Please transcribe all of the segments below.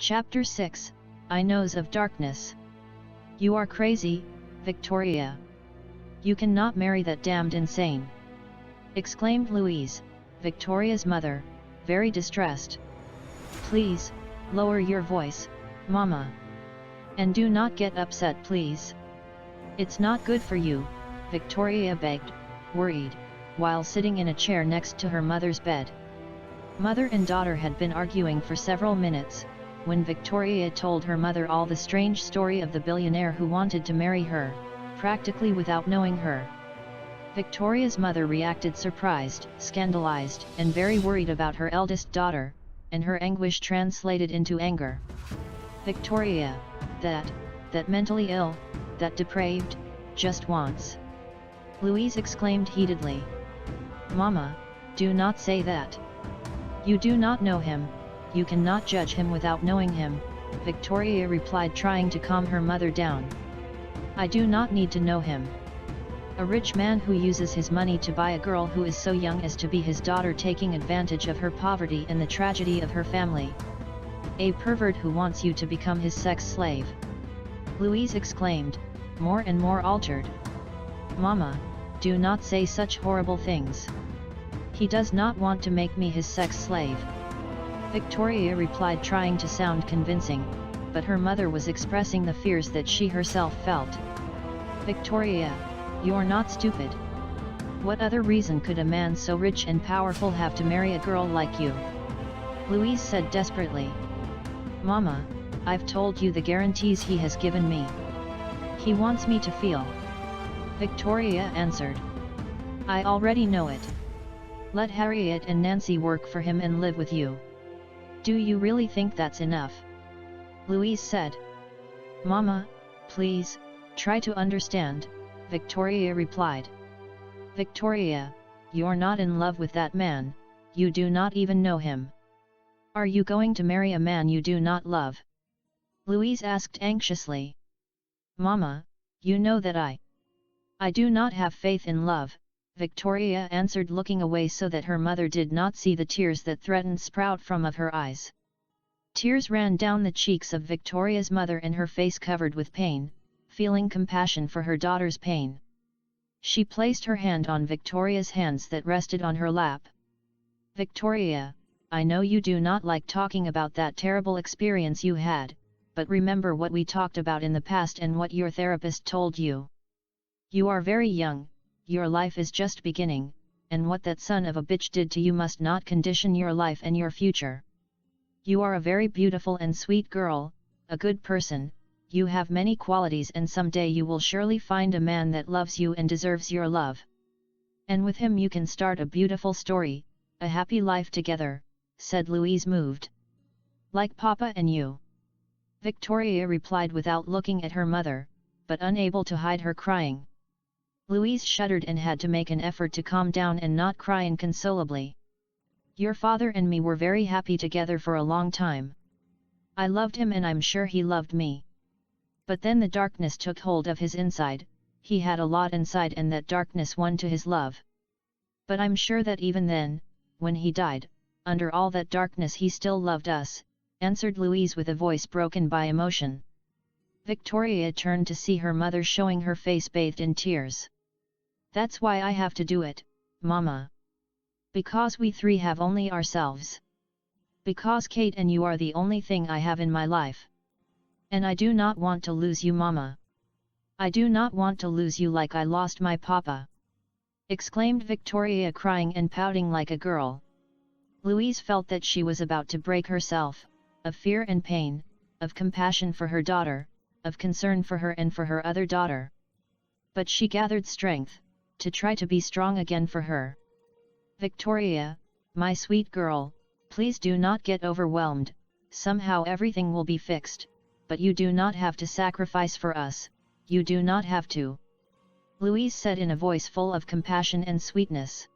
Chapter 6, I Knows of Darkness. You are crazy, Victoria. You cannot marry that damned insane! Exclaimed Louise, Victoria's mother, very distressed. Please, lower your voice, Mama. And do not get upset, please. It's not good for you, Victoria begged, worried, while sitting in a chair next to her mother's bed. Mother and daughter had been arguing for several minutes, when Victoria told her mother all the strange story of the billionaire who wanted to marry her, practically without knowing her. Victoria's mother reacted surprised, scandalized, and very worried about her eldest daughter, and her anguish translated into anger. Victoria, that mentally ill, that depraved, just wants. Louise exclaimed heatedly. Mama, do not say that. You do not know him, you cannot judge him without knowing him, Victoria replied, trying to calm her mother down. I do not need to know him. A rich man who uses his money to buy a girl who is so young as to be his daughter, taking advantage of her poverty and the tragedy of her family. A pervert who wants you to become his sex slave. Louise exclaimed, more and more altered. Mama, do not say such horrible things. He does not want to make me his sex slave. Victoria replied, trying to sound convincing, but her mother was expressing the fears that she herself felt. Victoria, you're not stupid. What other reason could a man so rich and powerful have to marry a girl like you? Louise said desperately. Mama, I've told you the guarantees he has given me. He wants me to feel. Victoria answered. I already know it. Let Harriet and Nancy work for him and live with you. Do you really think that's enough? Louise said. Mama, please, try to understand, Victoria replied. Victoria, you're not in love with that man, you do not even know him. Are you going to marry a man you do not love? Louise asked anxiously. Mama, you know that I do not have faith in love, Victoria answered, looking away so that her mother did not see the tears that threatened sprout from of her eyes. Tears ran down the cheeks of Victoria's mother and her face covered with pain, feeling compassion for her daughter's pain. She placed her hand on Victoria's hands that rested on her lap. Victoria, I know you do not like talking about that terrible experience you had, but remember what we talked about in the past and what your therapist told you. You are very young, your life is just beginning, and what that son of a bitch did to you must not condition your life and your future. You are a very beautiful and sweet girl, a good person, you have many qualities, and someday you will surely find a man that loves you and deserves your love. And with him you can start a beautiful story, a happy life together, said Louise, moved. Like Papa and you. Victoria replied without looking at her mother, but unable to hide her crying. Louise shuddered and had to make an effort to calm down and not cry inconsolably. Your father and me were very happy together for a long time. I loved him and I'm sure he loved me. But then the darkness took hold of his inside, he had a lot inside and that darkness won to his love. But I'm sure that even then, when he died, under all that darkness he still loved us, answered Louise with a voice broken by emotion. Victoria turned to see her mother showing her face bathed in tears. That's why I have to do it, Mama. Because we three have only ourselves. Because Kate and you are the only thing I have in my life. And I do not want to lose you, Mama. I do not want to lose you like I lost my papa. Exclaimed Victoria, crying and pouting like a girl. Louise felt that she was about to break herself, of fear and pain, of compassion for her daughter, of concern for her and for her other daughter. But she gathered strength, to try to be strong again for her. Victoria, my sweet girl, please do not get overwhelmed, somehow everything will be fixed, but you do not have to sacrifice for us, you do not have to. Louise said in a voice full of compassion and sweetness.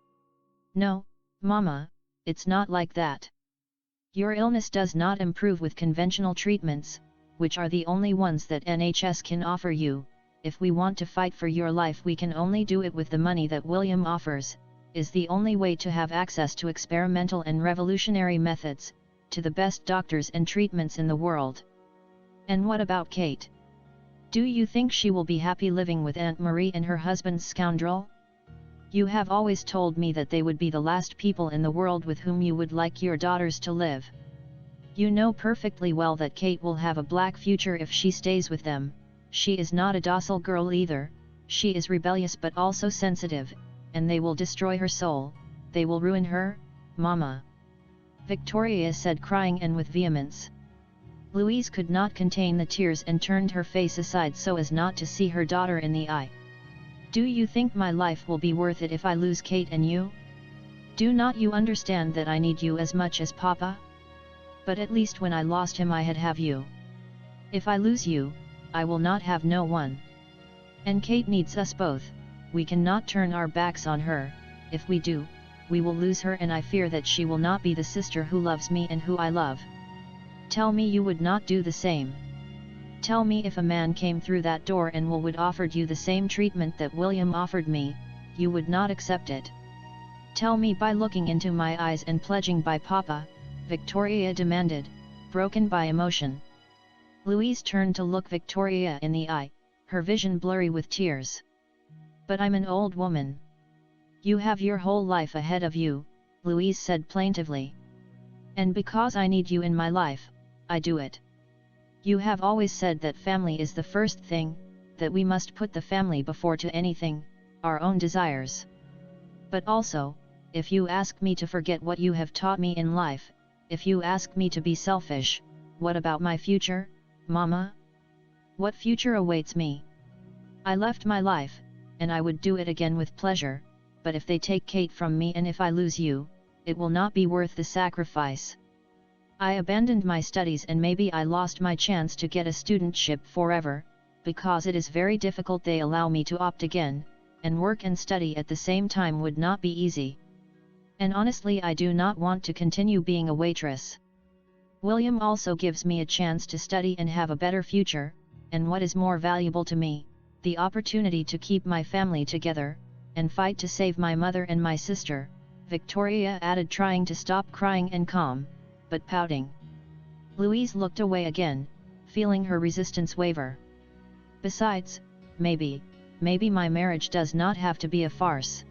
No, Mama, it's not like that. Your illness does not improve with conventional treatments, which are the only ones that NHS can offer you. If we want to fight for your life we can only do it with the money that William offers, is the only way to have access to experimental and revolutionary methods, to the best doctors and treatments in the world. And what about Kate? Do you think she will be happy living with Aunt Marie and her husband's scoundrel? You have always told me that they would be the last people in the world with whom you would like your daughters to live. You know perfectly well that Kate will have a black future if she stays with them. She is not a docile girl either, she is rebellious but also sensitive, and they will destroy her soul, they will ruin her, Mama. Victoria said, crying and with vehemence. Louise could not contain the tears and turned her face aside so as not to see her daughter in the eye. Do you think my life will be worth it if I lose Kate and you? Do not you understand that I need you as much as Papa? But at least when I lost him I had have you. If I lose you, I will not have no one. And Kate needs us both, we cannot turn our backs on her, if we do, we will lose her, and I fear that she will not be the sister who loves me and who I love. Tell me you would not do the same. Tell me if a man came through that door and would offered you the same treatment that William offered me, you would not accept it. Tell me by looking into my eyes and pledging by Papa, Victoria demanded, broken by emotion. Louise turned to look Victoria in the eye, her vision blurry with tears. But I'm an old woman. You have your whole life ahead of you, Louise said plaintively. And because I need you in my life, I do it. You have always said that family is the first thing, that we must put the family before to anything, our own desires. But also, if you ask me to forget what you have taught me in life, if you ask me to be selfish, what about my future, Mama? What future awaits me? I left my life, and I would do it again with pleasure, but if they take Kate from me and if I lose you, it will not be worth the sacrifice. I abandoned my studies and maybe I lost my chance to get a studentship forever, because it is very difficult. They allow me to opt again, and work and study at the same time would not be easy. And honestly I do not want to continue being a waitress. William also gives me a chance to study and have a better future, and what is more valuable to me, the opportunity to keep my family together, and fight to save my mother and my sister, Victoria added, trying to stop crying and calm, but pouting. Louise looked away again, feeling her resistance waver. Besides, maybe my marriage does not have to be a farce.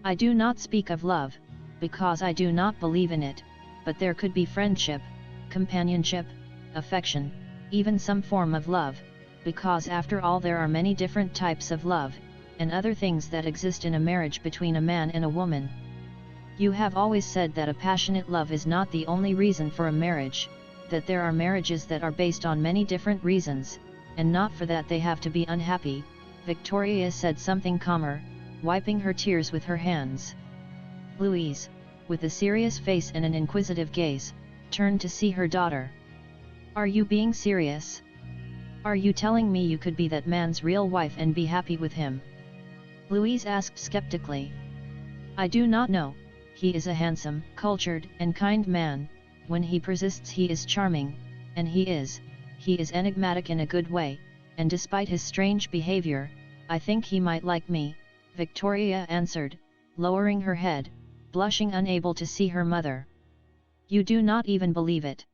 I do not speak of love, because I do not believe in it, but there could be friendship, companionship, affection, even some form of love, because after all there are many different types of love, and other things that exist in a marriage between a man and a woman. You have always said that a passionate love is not the only reason for a marriage, that there are marriages that are based on many different reasons, and not for that they have to be unhappy, Victoria said, something calmer, wiping her tears with her hands. Louise, with a serious face and an inquisitive gaze, turned to see her daughter. Are you being serious? Are you telling me you could be that man's real wife and be happy with him? Louise asked skeptically. I do not know. He is a handsome, cultured, and kind man. When he persists he is charming, and he is enigmatic in a good way, and despite his strange behavior, I think he might like me, Victoria answered, lowering her head, blushing, unable to see her mother. You do not even believe it.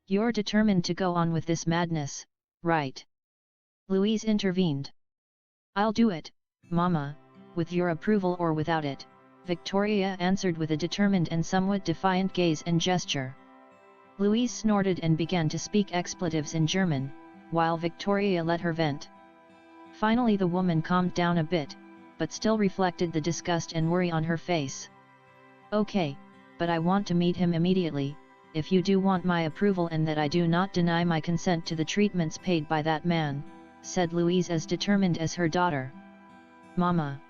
You're determined to go on with this madness, right? Louise intervened. I'll do it, Mama, with your approval or without it, Victoria answered with a determined and somewhat defiant gaze and gesture. Louise snorted and began to speak expletives in German, while Victoria let her vent. Finally the woman calmed down a bit, but still reflected the disgust and worry on her face. Okay, but I want to meet him immediately, if you do want my approval and that I do not deny my consent to the treatments paid by that man, said Louise as determined as her daughter. Mama.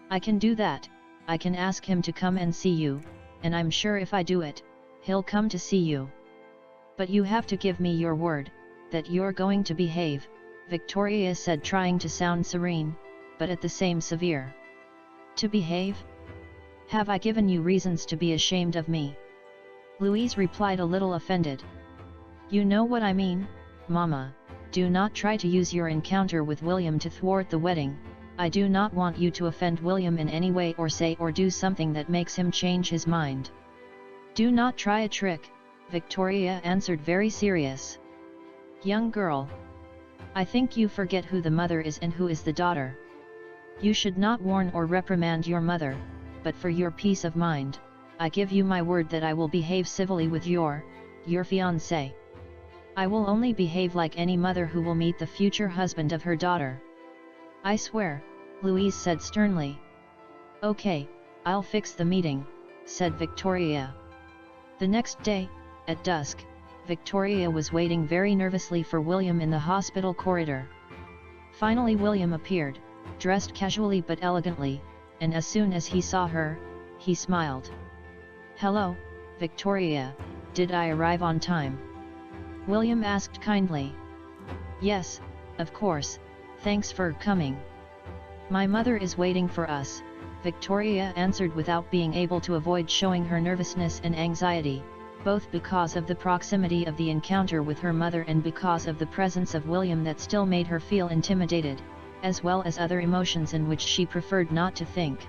I can do that. I can ask him to come and see you, and I'm sure if I do it, he'll come to see you. But you have to give me your word, that you're going to behave, Victoria said, trying to sound serene, but at the same severe. To behave? Have I given you reasons to be ashamed of me? Louise replied, a little offended. You know what I mean, Mama. Do not try to use your encounter with William to thwart the wedding. I do not want you to offend William in any way or say or do something that makes him change his mind. Do not try a trick, Victoria answered very serious. Young girl. I think you forget who the mother is and who is the daughter. You should not warn or reprimand your mother, but for your peace of mind, I give you my word that I will behave civilly with your fiancé. I will only behave like any mother who will meet the future husband of her daughter. I swear, Louise said sternly. Okay, I'll fix the meeting, said Victoria. The next day, at dusk, Victoria was waiting very nervously for William in the hospital corridor. Finally William appeared, dressed casually but elegantly, and as soon as he saw her, he smiled. Hello, Victoria, did I arrive on time? William asked kindly. Yes, of course, thanks for coming. My mother is waiting for us, Victoria answered without being able to avoid showing her nervousness and anxiety, both because of the proximity of the encounter with her mother and because of the presence of William that still made her feel intimidated, as well as other emotions in which she preferred not to think.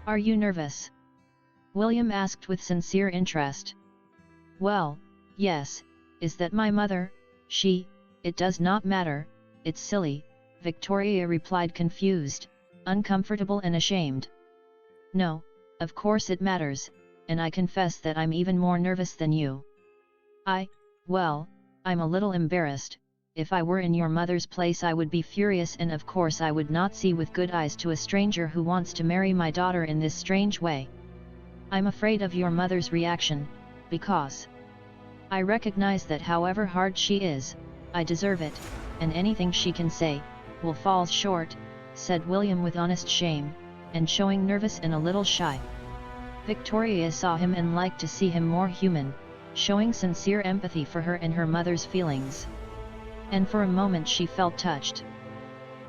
Are you nervous? William asked with sincere interest. Well, yes, is that my mother? It does not matter, it's silly, Victoria replied confused, uncomfortable and ashamed. No, of course it matters, and I confess that I'm even more nervous than you. Well, I'm a little embarrassed. If I were in your mother's place I would be furious, and of course I would not see with good eyes to a stranger who wants to marry my daughter in this strange way. I'm afraid of your mother's reaction, because I recognize that however hard she is, I deserve it, and anything she can say will fall short, said William with honest shame, and showing nervous and a little shy. Victoria saw him and liked to see him more human, showing sincere empathy for her and her mother's feelings. And for a moment she felt touched.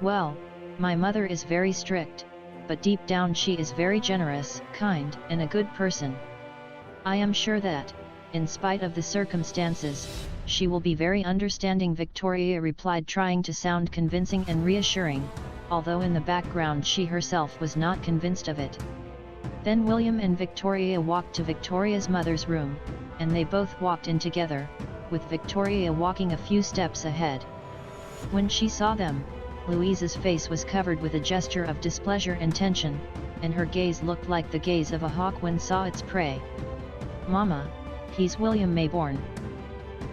Well, my mother is very strict, but deep down she is very generous, kind, and a good person. I am sure that, in spite of the circumstances, she will be very understanding, Victoria replied, trying to sound convincing and reassuring, although in the background she herself was not convinced of it. Then William and Victoria walked to Victoria's mother's room, and they both walked in together, with Victoria walking a few steps ahead. When she saw them, Louise's face was covered with a gesture of displeasure and tension, and her gaze looked like the gaze of a hawk when saw its prey. Mama, he's William Mayborn.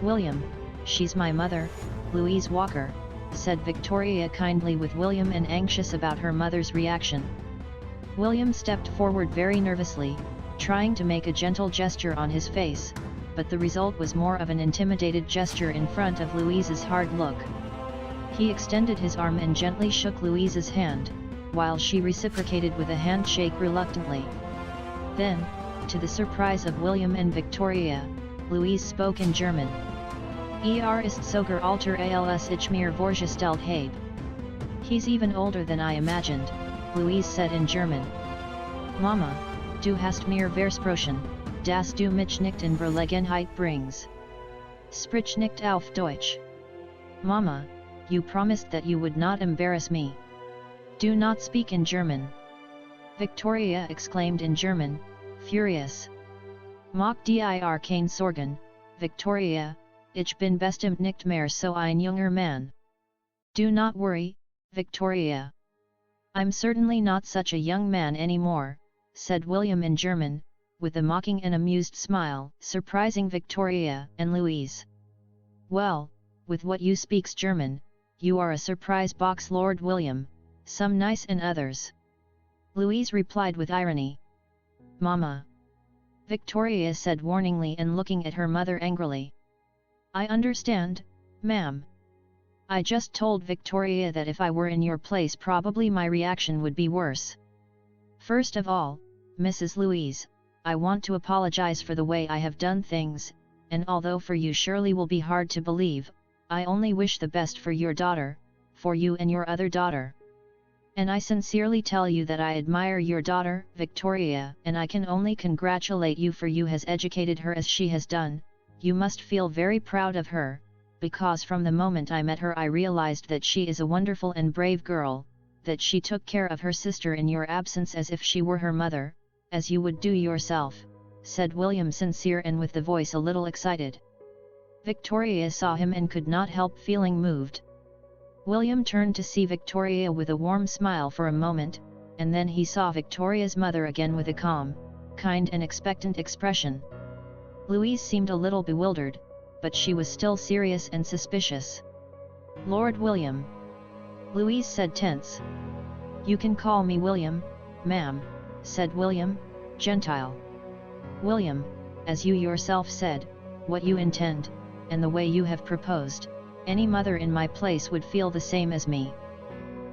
William, she's my mother, Louise Walker, said Victoria kindly with William and anxious about her mother's reaction. William stepped forward very nervously, trying to make a gentle gesture on his face, but the result was more of an intimidated gesture in front of Louise's hard look. He extended his arm and gently shook Louise's hand, while she reciprocated with a handshake reluctantly. Then, to the surprise of William and Victoria, Louise spoke in German. Ist sogar alter als ich mir vorgestellt habe. He's even older than I imagined, Louise said in German. Mama, du hast mir versprochen, dass du mich nicht in Verlegenheit brings. Sprich nicht auf Deutsch. Mama, you promised that you would not embarrass me. Do not speak in German. Victoria exclaimed in German, furious. Mach dir keine Sorgen, Victoria, ich bin bestimmt nicht mehr so ein junger Mann. Do not worry, Victoria. I'm certainly not such a young man anymore, said William in German, with a mocking and amused smile, surprising Victoria and Louise. Well, with what you speaks German, you are a surprise box, Lord William, some nice and others. Louise replied with irony. Mama. Victoria said warningly and looking at her mother angrily. I understand, ma'am. I just told Victoria that if I were in your place probably my reaction would be worse. First of all, Mrs. Louise, I want to apologize for the way I have done things, and although for you surely will be hard to believe, I only wish the best for your daughter, for you and your other daughter. And I sincerely tell you that I admire your daughter, Victoria, and I can only congratulate you for you has educated her as she has done. You must feel very proud of her, because from the moment I met her I realized that she is a wonderful and brave girl, that she took care of her sister in your absence as if she were her mother, as you would do yourself, said William, sincere and with the voice a little excited. Victoria saw him and could not help feeling moved. William turned to see Victoria with a warm smile for a moment, and then he saw Victoria's mother again with a calm, kind and expectant expression. Louise seemed a little bewildered, but she was still serious and suspicious. "Lord William," Louise said, tense. "You can call me William, ma'am," said William, gentile. "William, as you yourself said, what you intend, and the way you have proposed, any mother in my place would feel the same as me.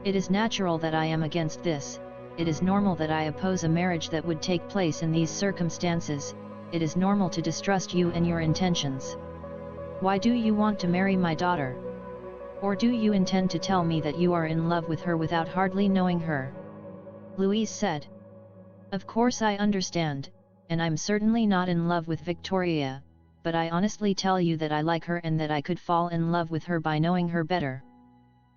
It is natural that I am against this, it is normal that I oppose a marriage that would take place in these circumstances, it is normal to distrust you and your intentions. Why do you want to marry my daughter? Or do you intend to tell me that you are in love with her without hardly knowing her?" Louise said. "Of course I understand, and I'm certainly not in love with Victoria, but I honestly tell you that I like her and that I could fall in love with her by knowing her better.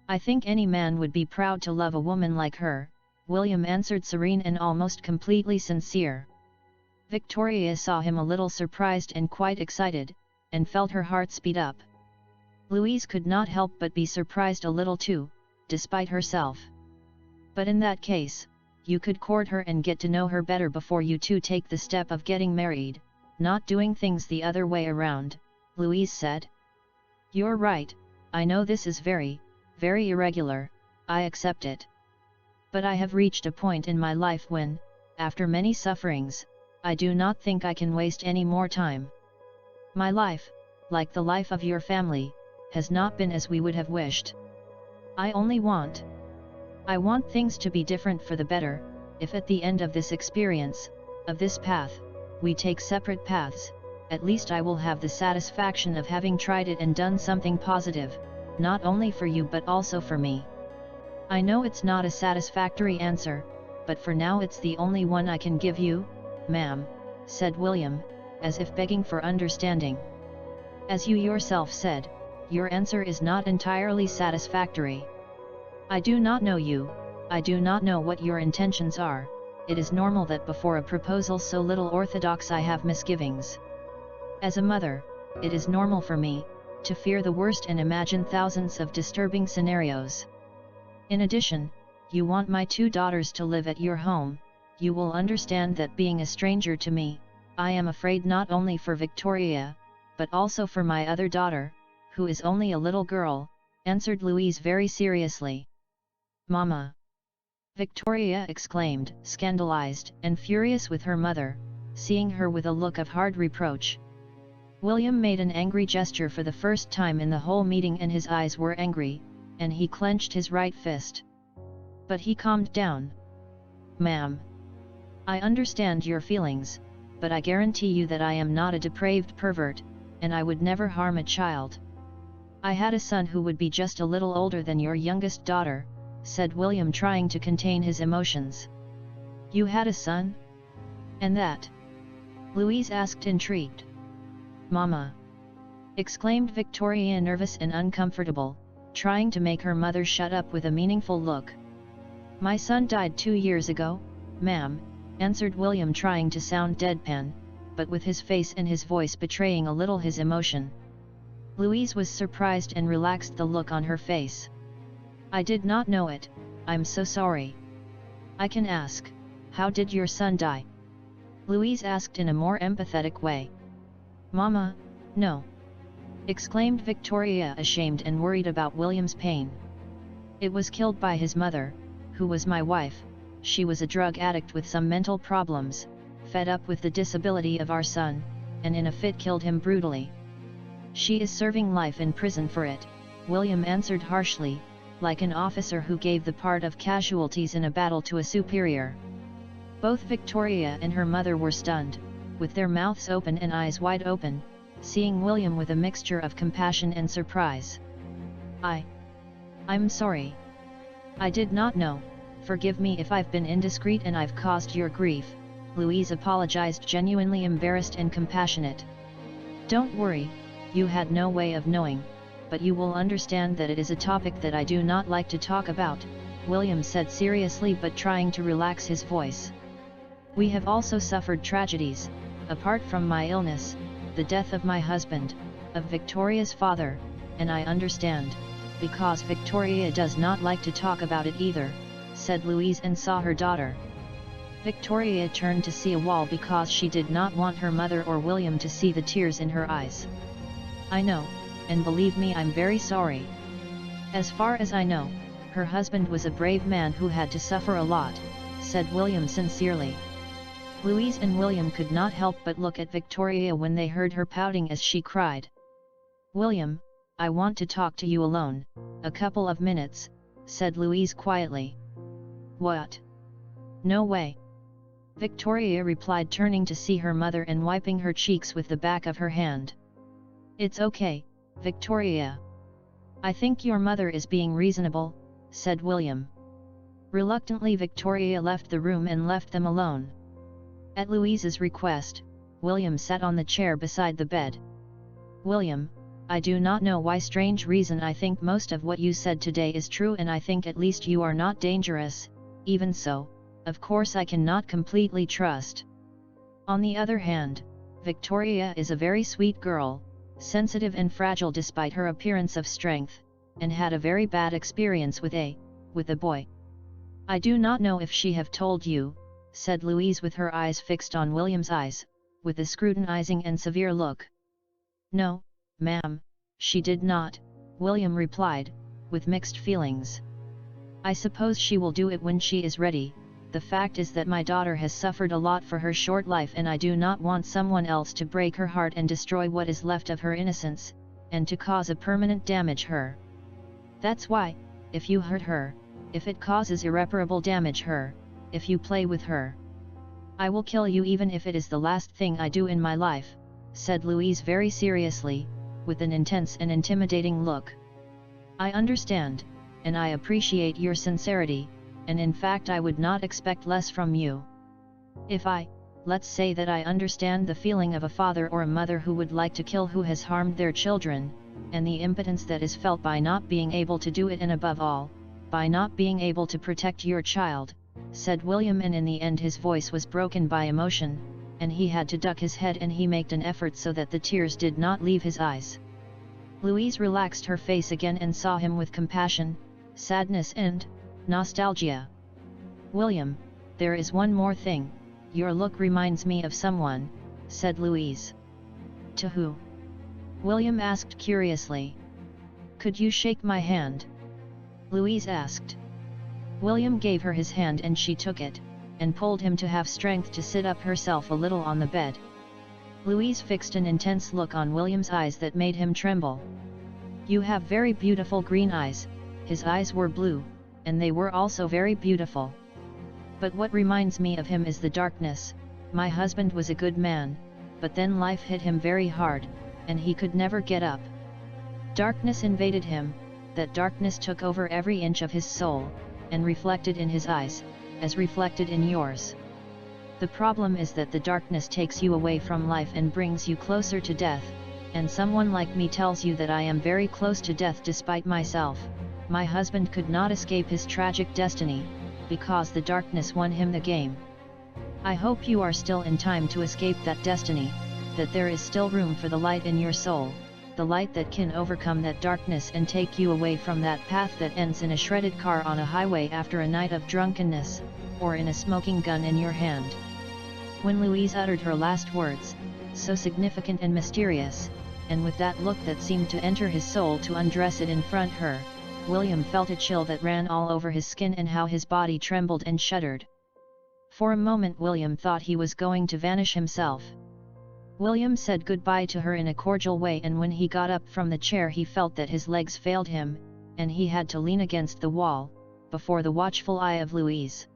I think any man would be proud to love a woman like her," William answered, serene and almost completely sincere. Victoria saw him a little surprised and quite excited, and felt her heart speed up. Louise could not help but be surprised a little too, despite herself. "But in that case, you could court her and get to know her better before you two take the step of getting married, not doing things the other way around," Louise said. "You're right, I know this is very, very irregular, I accept it. But I have reached a point in my life when, after many sufferings, I do not think I can waste any more time. My life, like the life of your family, has not been as we would have wished. I want things to be different for the better. If at the end of this experience, of this path, we take separate paths, at least I will have the satisfaction of having tried it and done something positive, not only for you but also for me. I know it's not a satisfactory answer, but for now it's the only one I can give you, ma'am," said William, as if begging for understanding. "As you yourself said, your answer is not entirely satisfactory. I do not know you, I do not know what your intentions are. It is normal that before a proposal so little orthodox I have misgivings. As a mother, it is normal for me to fear the worst and imagine thousands of disturbing scenarios. In addition, you want my two daughters to live at your home. You will understand that being a stranger to me, I am afraid not only for Victoria, but also for my other daughter, who is only a little girl," answered Louise very seriously. "Mama!" Victoria exclaimed, scandalized and furious with her mother, seeing her with a look of hard reproach. William made an angry gesture for the first time in the whole meeting, and his eyes were angry, and he clenched his right fist. But he calmed down. "Ma'am, I understand your feelings, but I guarantee you that I am not a depraved pervert, and I would never harm a child. I had a son who would be just a little older than your youngest daughter," said William, trying to contain his emotions. "You had a son? And that?" Louise asked, intrigued. "Mama!" exclaimed Victoria, nervous and uncomfortable, trying to make her mother shut up with a meaningful look. "My son died 2 years ago, ma'am," answered William, trying to sound deadpan, but with his face and his voice betraying a little his emotion. Louise was surprised and relaxed the look on her face. "I did not know it, I'm so sorry. I can ask, how did your son die?" Louise asked in a more empathetic way. "Mama, no!" exclaimed Victoria, ashamed and worried about William's pain. "It was killed by his mother, who was my wife. She was a drug addict with some mental problems, fed up with the disability of our son, and in a fit killed him brutally. She is serving life in prison for it," William answered harshly, like an officer who gave the part of casualties in a battle to a superior. Both Victoria and her mother were stunned, with their mouths open and eyes wide open, seeing William with a mixture of compassion and surprise. I'm sorry. I did not know, forgive me if I've been indiscreet and I've caused your grief," Louise apologized, genuinely embarrassed and compassionate. "Don't worry, you had no way of knowing, but you will understand that it is a topic that I do not like to talk about," William said seriously but trying to relax his voice. "We have also suffered tragedies, apart from my illness, the death of my husband, of Victoria's father, and I understand, because Victoria does not like to talk about it either, said Louise and saw her daughter. Victoria turned to see a wall because she did not want her mother or William to see the tears in her eyes. I know, and believe me, I'm very sorry. As far as I know, her husband was a brave man who had to suffer a lot, said William sincerely. Louise and William could not help but look at Victoria when they heard her pouting as she cried. William, I want to talk to you alone, a couple of minutes, said Louise quietly. What? No way. Victoria replied, turning to see her mother and wiping her cheeks with the back of her hand. It's okay, Victoria. I think your mother is being reasonable, said William. Reluctantly, Victoria left the room and left them alone. At Louise's request, William sat on the chair beside the bed. William, I do not know why strange reason I think most of what you said today is true, and I think at least you are not dangerous. Even so, of course I cannot completely trust. On the other hand, Victoria is a very sweet girl, sensitive and fragile despite her appearance of strength, and had a very bad experience with a boy. I do not know if she have told you, said Louise with her eyes fixed on William's eyes, with a scrutinizing and severe look. No, ma'am, she did not, William replied, with mixed feelings. I suppose she will do it when she is ready. The fact is that my daughter has suffered a lot for her short life, and I do not want someone else to break her heart and destroy what is left of her innocence, and to cause a permanent damage her. That's why, if you hurt her, if it causes irreparable damage her, if you play with her, I will kill you even if it is the last thing I do in my life, said Louise very seriously, with an intense and intimidating look. I understand, and I appreciate your sincerity, and in fact I would not expect less from you. Let's say that I understand the feeling of a father or a mother who would like to kill who has harmed their children, and the impotence that is felt by not being able to do it, and above all, by not being able to protect your child, said William, and in the end his voice was broken by emotion, and he had to duck his head and he made an effort so that the tears did not leave his eyes. Louise relaxed her face again and saw him with compassion, sadness and nostalgia. William, there is one more thing, your look reminds me of someone, said Louise. To who? William asked curiously. Could you shake my hand? Louise asked. William gave her his hand and she took it, and pulled him to have strength to sit up herself a little on the bed. Louise fixed an intense look on William's eyes that made him tremble. You have very beautiful green eyes. His eyes were blue, and they were also very beautiful. But what reminds me of him is the darkness. My husband was a good man, but then life hit him very hard, and he could never get up. Darkness invaded him, that darkness took over every inch of his soul, and reflected in his eyes, as reflected in yours. The problem is that the darkness takes you away from life and brings you closer to death, and someone like me tells you that I am very close to death despite myself. My husband could not escape his tragic destiny, because the darkness won him the game. I hope you are still in time to escape that destiny, that there is still room for the light in your soul, the light that can overcome that darkness and take you away from that path that ends in a shredded car on a highway after a night of drunkenness, or in a smoking gun in your hand. When Louise uttered her last words, so significant and mysterious, and with that look that seemed to enter his soul to undress it in front her, William felt a chill that ran all over his skin and how his body trembled and shuddered. For a moment William thought he was going to vanish himself. William said goodbye to her in a cordial way, and when he got up from the chair he felt that his legs failed him, and he had to lean against the wall, before the watchful eye of Louise.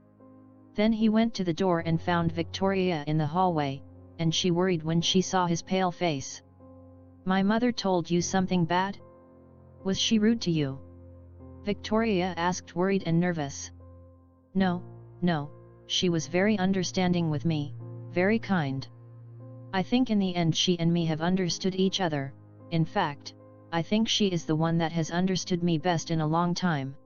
Then he went to the door and found Victoria in the hallway, and she worried when she saw his pale face. My mother told you something bad? Was she rude to you? Victoria asked, worried and nervous. No, she was very understanding with me, very kind. I think in the end she and me have understood each other. In fact, I think she is the one that has understood me best in a long time.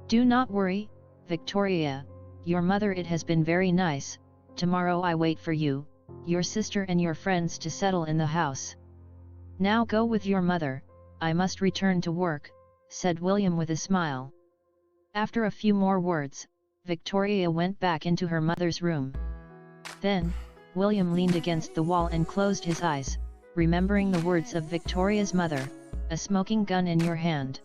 Do not worry, Victoria, your mother, it has been very nice. Tomorrow I wait for you, your sister and your friends to settle in the house. Now go with your mother, I must return to work, said William with a smile. After a few more words, Victoria went back into her mother's room. Then, William leaned against the wall and closed his eyes, remembering the words of Victoria's mother, "A smoking gun in your hand."